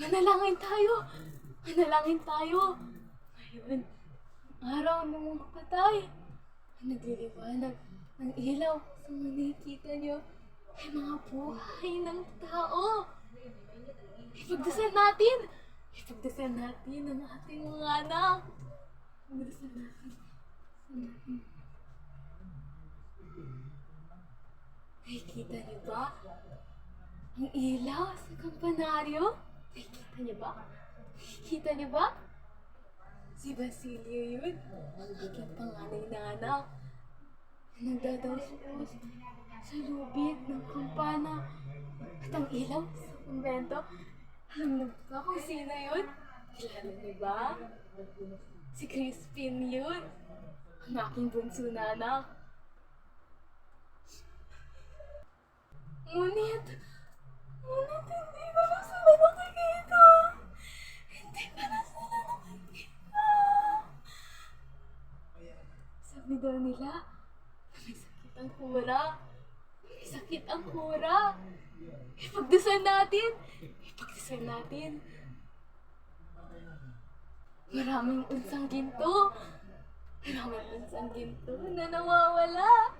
Manalangin tayo! Manalangin tayo! Ngayon, araw ng mga patay. Nagliliwanag ng ilaw sa mga nakikita niyo ay mga buhay ng tao. Ipagdasal natin! Ipagdasal natin ang ating mga anak. Ipagdasal natin. Nakikita niyo ba? Ang ilaw sa kampanaryo? Nakikita niyo ba? Nakikita niyo ba? Si Basilio yun. Ang aking panganay na anak. Nagdadaos-os sa lubid ng kampana. At ang ilaw sa kumbento. Alam niyo ba kung sino yun? Kilala niyo ba? Si Crispin yun. Ang aking bunso na anak. Ngunit hindi ko na sila nakikita. Hindi ko na sila nakikita. Sabi daw nila, may sakit ang kura. May sakit ang kura. Ipagdasal natin. Ipagdasal natin. Maraming unsang ginto. Maraming unsang ginto na nawawala.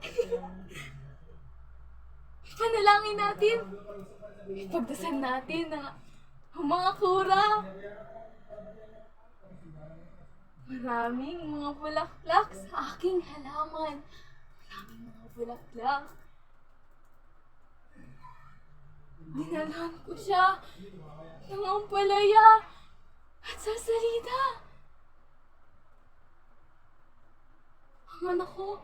Panalangin natin. Ipagdasal natin na ang mga kura. Maraming mga bulaklak sa aking halaman. Maraming mga bulaklak. Dinalhan ko siya ng ampalaya at sasalita. Ang anak ko,